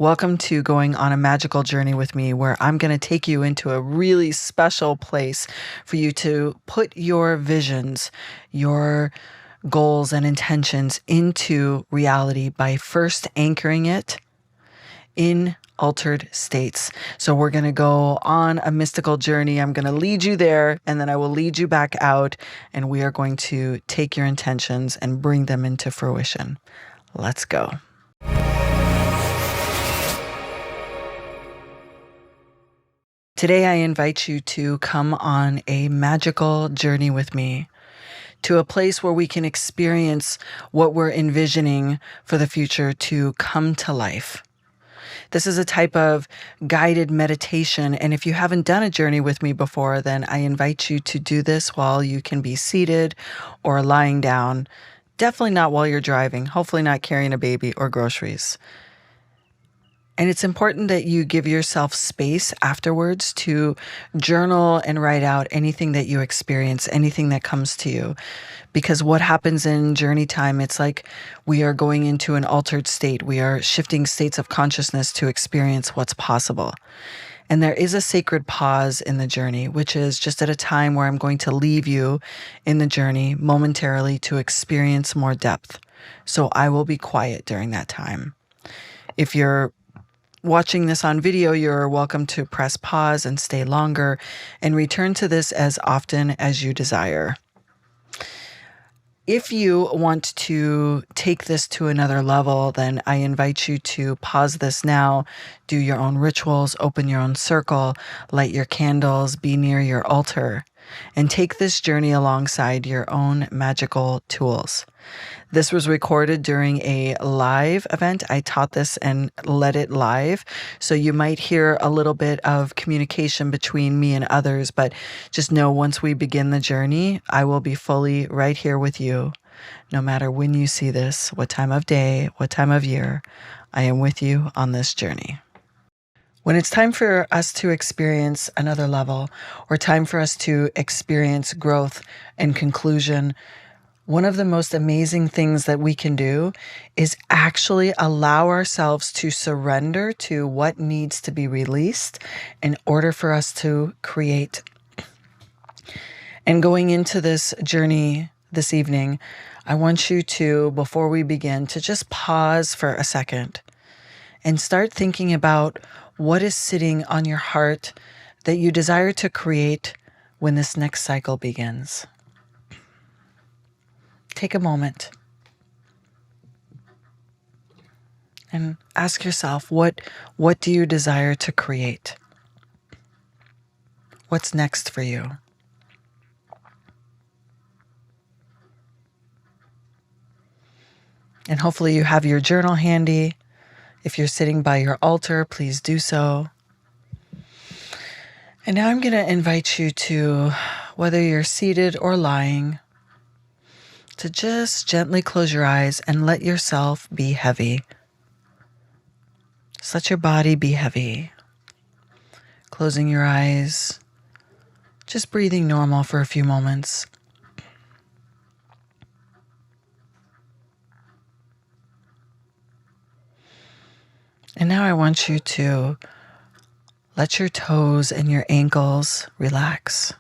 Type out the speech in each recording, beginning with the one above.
Welcome to going on a magical journey with me, where I'm going to take you into a really special place for you to put your visions, your goals and intentions into reality by first anchoring it in altered states. So we're going to go on a mystical journey. I'm going to lead you there, and then I will lead you back out, and we are going to take your intentions and bring them into fruition. Let's go. Today, I invite you to come on a magical journey with me to a place where we can experience what we're envisioning for the future to come to life. This is a type of guided meditation, and if you haven't done a journey with me before, then I invite you to do this while you can be seated or lying down. Definitely not while you're driving, hopefully not carrying a baby or groceries. And it's important that you give yourself space afterwards to journal and write out anything that you experience, anything that comes to you. Because what happens in journey time, it's like we are going into an altered state. We are shifting states of consciousness to experience what's possible. And there is a sacred pause in the journey, which is just at a time where I'm going to leave you in the journey momentarily to experience more depth. So I will be quiet during that time. If you're watching this on video, you're welcome to press pause and stay longer and return to this as often as you desire. If you want to take this to another level, then I invite you to pause this now, do your own rituals, open your own circle, light your candles, be near your altar, and take this journey alongside your own magical tools. This was recorded during a live event. I taught this and led it live. So you might hear a little bit of communication between me and others, but just know once we begin the journey, I will be fully right here with you. No matter when you see this, what time of day, what time of year, I am with you on this journey. When it's time for us to experience another level, or time for us to experience growth and conclusion, one of the most amazing things that we can do is actually allow ourselves to surrender to what needs to be released in order for us to create. And going into this journey this evening, I want you to, before we begin, to just pause for a second and start thinking about what is sitting on your heart that you desire to create when this next cycle begins. Take a moment and ask yourself, what do you desire to create? What's next for you? And hopefully you have your journal handy. If you're sitting by your altar, please do so. And now I'm going to invite you to, whether you're seated or lying, to just gently close your eyes and let yourself be heavy. Just let your body be heavy. Closing your eyes, just breathing normal for a few moments. And now I want you to let your toes and your ankles relax.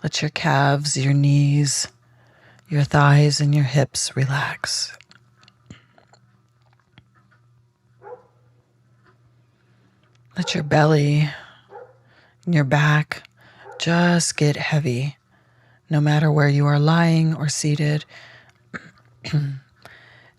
Let your calves, your knees, your thighs, and your hips relax. Let your belly and your back just get heavy, no matter where you are lying or seated.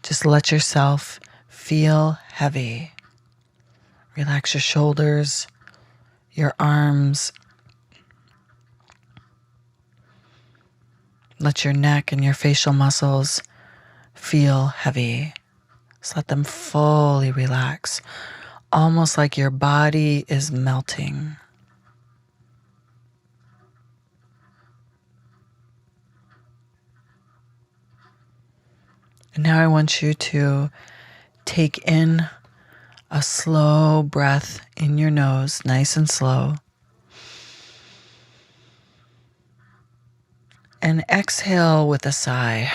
Just let yourself feel heavy. Relax your shoulders, your arms. Let your neck and your facial muscles feel heavy. Just let them fully relax, almost like your body is melting. And now I want you to take in a slow breath in your nose, nice and slow. And exhale with a sigh.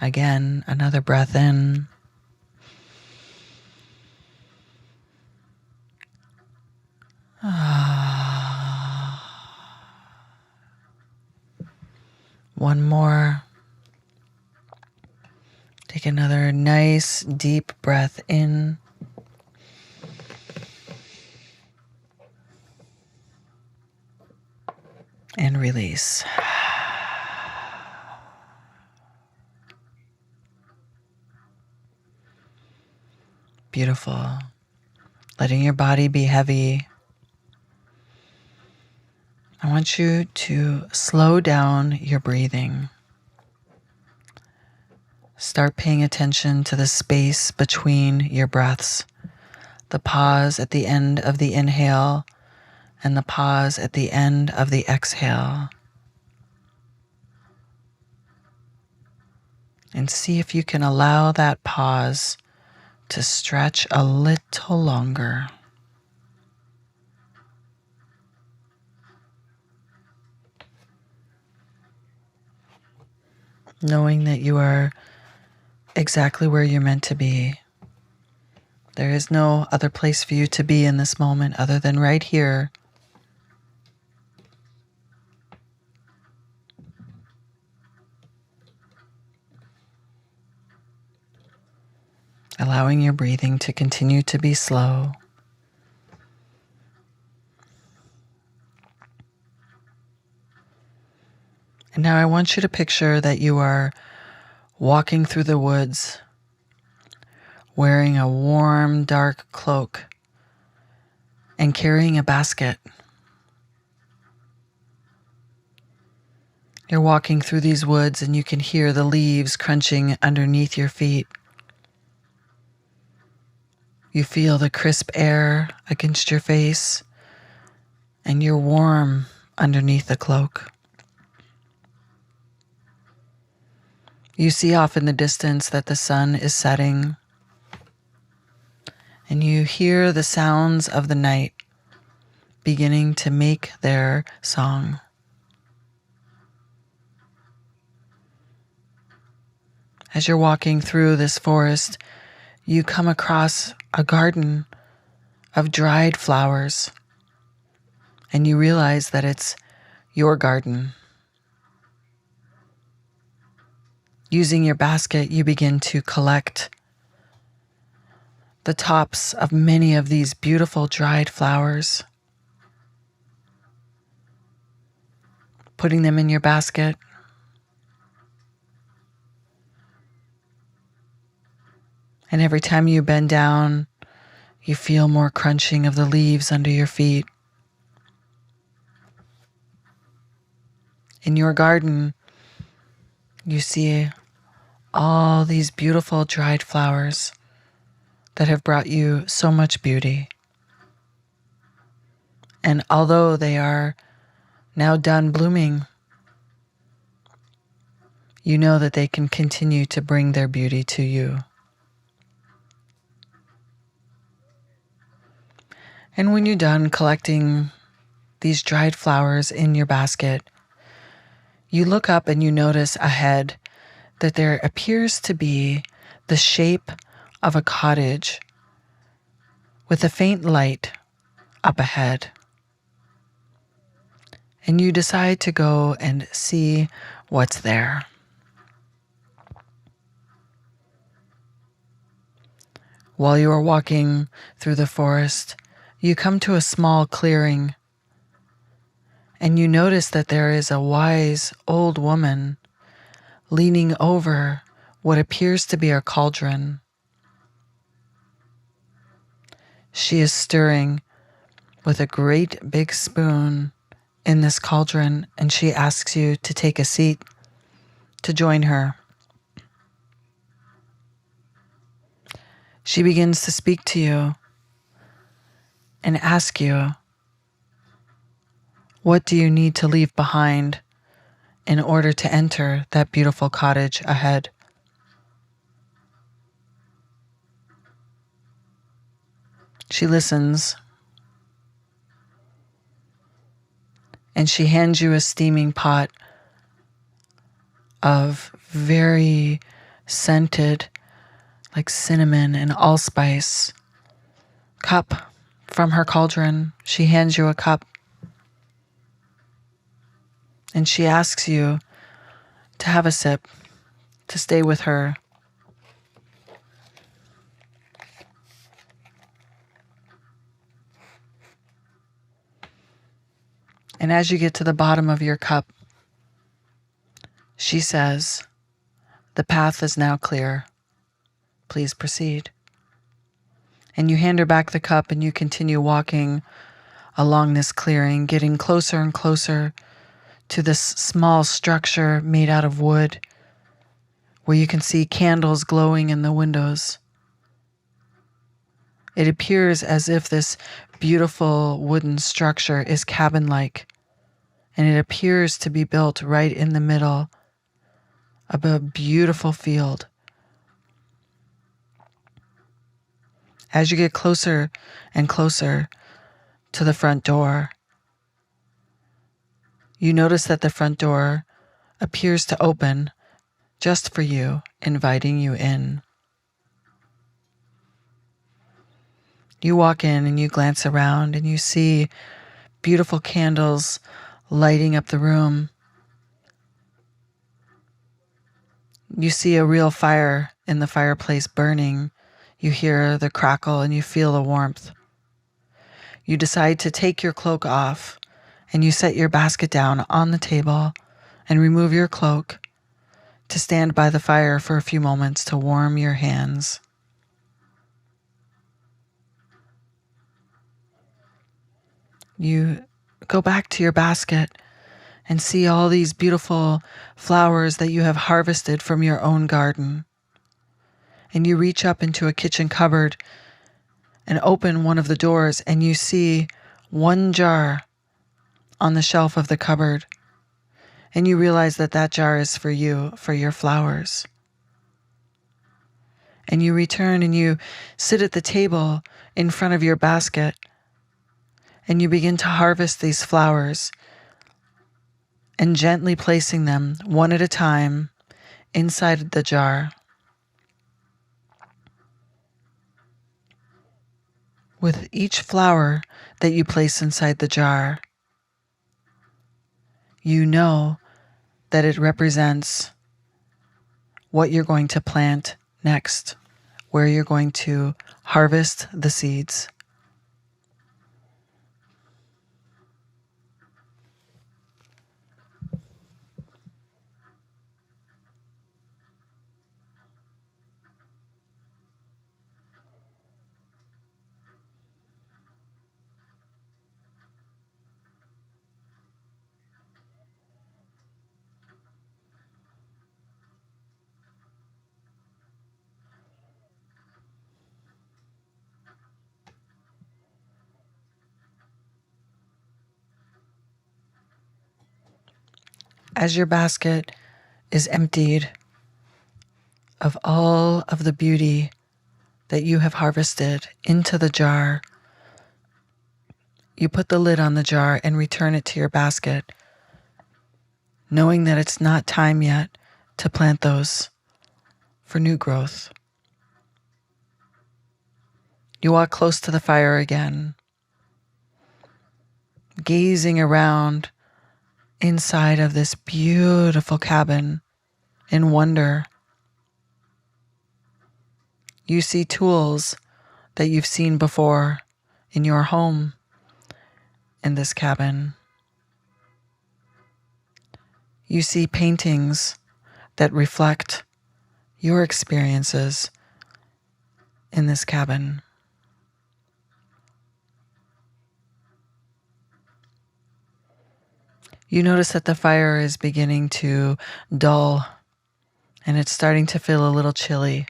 Again, another breath in. One more. Take another nice deep breath in. And release. Beautiful. Letting your body be heavy. I want you to slow down your breathing. Start paying attention to the space between your breaths, the pause at the end of the inhale and the pause at the end of the exhale. And see if you can allow that pause to stretch a little longer. Knowing that you are exactly where you're meant to be. There is no other place for you to be in this moment other than right here. Allowing your breathing to continue to be slow. And now I want you to picture that you are walking through the woods, wearing a warm, dark cloak and carrying a basket. You're walking through these woods and you can hear the leaves crunching underneath your feet. You feel the crisp air against your face, and you're warm underneath the cloak. You see off in the distance that the sun is setting, and you hear the sounds of the night beginning to make their song. As you're walking through this forest, you come across a garden of dried flowers, and you realize that it's your garden. Using your basket, you begin to collect the tops of many of these beautiful dried flowers, putting them in your basket. And every time you bend down, you feel more crunching of the leaves under your feet. In your garden, you see all these beautiful dried flowers that have brought you so much beauty. And although they are now done blooming, you know that they can continue to bring their beauty to you. And when you're done collecting these dried flowers in your basket, you look up and you notice ahead that there appears to be the shape of a cottage with a faint light up ahead. And you decide to go and see what's there. While you are walking through the forest, you come to a small clearing, and you notice that there is a wise old woman leaning over what appears to be a cauldron. She is stirring with a great big spoon in this cauldron, and she asks you to take a seat to join her. She begins to speak to you and ask you, what do you need to leave behind in order to enter that beautiful cottage ahead? She listens, and she hands you a steaming pot of very scented like cinnamon and allspice cup from her cauldron. She hands you a cup and she asks you to have a sip, to stay with her. And as you get to the bottom of your cup, she says, "The path is now clear. Please proceed." And you hand her back the cup and you continue walking along this clearing, getting closer and closer to this small structure made out of wood where you can see candles glowing in the windows. It appears as if this beautiful wooden structure is cabin-like, and it appears to be built right in the middle of a beautiful field. As you get closer and closer to the front door, you notice that the front door appears to open just for you, inviting you in. You walk in and you glance around and you see beautiful candles lighting up the room. You see a real fire in the fireplace burning. You hear the crackle and you feel the warmth. You decide to take your cloak off and you set your basket down on the table and remove your cloak to stand by the fire for a few moments to warm your hands. You go back to your basket and see all these beautiful flowers that you have harvested from your own garden. And you reach up into a kitchen cupboard and open one of the doors and you see one jar on the shelf of the cupboard. And you realize that that jar is for you, for your flowers. And you return and you sit at the table in front of your basket and you begin to harvest these flowers and gently placing them one at a time inside the jar. With each flower that you place inside the jar, you know that it represents what you're going to plant next, where you're going to harvest the seeds. As your basket is emptied of all of the beauty that you have harvested into the jar, you put the lid on the jar and return it to your basket, knowing that it's not time yet to plant those for new growth. You walk close to the fire again, gazing around inside of this beautiful cabin in wonder. You see tools that you've seen before in your home in this cabin. You see paintings that reflect your experiences in this cabin. You notice that the fire is beginning to dull and it's starting to feel a little chilly.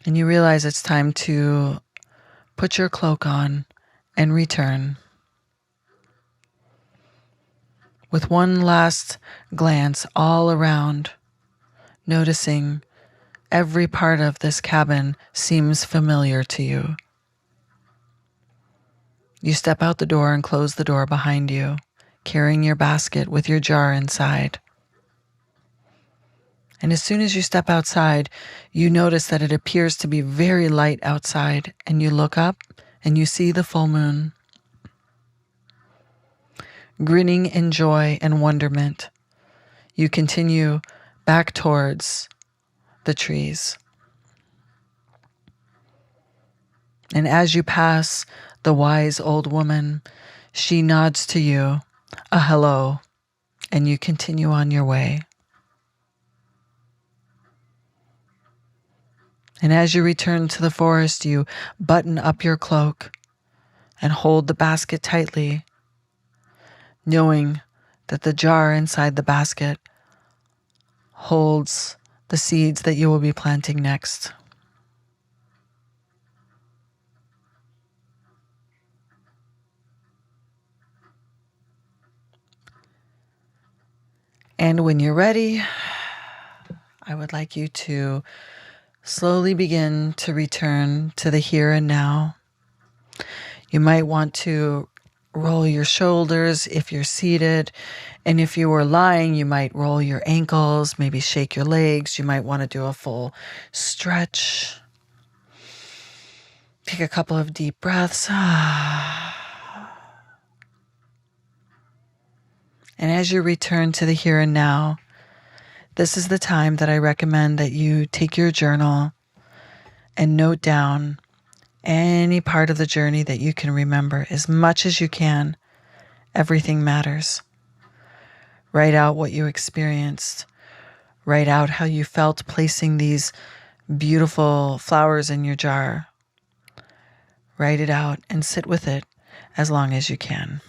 And you realize it's time to put your cloak on and return. With one last glance all around, noticing every part of this cabin seems familiar to you. You step out the door and close the door behind you, carrying your basket with your jar inside. And as soon as you step outside, you notice that it appears to be very light outside, and you look up and you see the full moon. Grinning in joy and wonderment, you continue back towards the trees. And as you pass the wise old woman, she nods to you a hello, and you continue on your way. And as you return to the forest, you button up your cloak and hold the basket tightly, knowing that the jar inside the basket holds the seeds that you will be planting next. And when you're ready, I would like you to slowly begin to return to the here and now. You might want to roll your shoulders if you're seated. And if you were lying, you might roll your ankles, maybe shake your legs. You might want to do a full stretch. Take a couple of deep breaths. And as you return to the here and now, this is the time that I recommend that you take your journal and note down any part of the journey that you can remember as much as you can. Everything matters. Write out what you experienced. Write out how you felt placing these beautiful flowers in your jar. Write it out and sit with it as long as you can.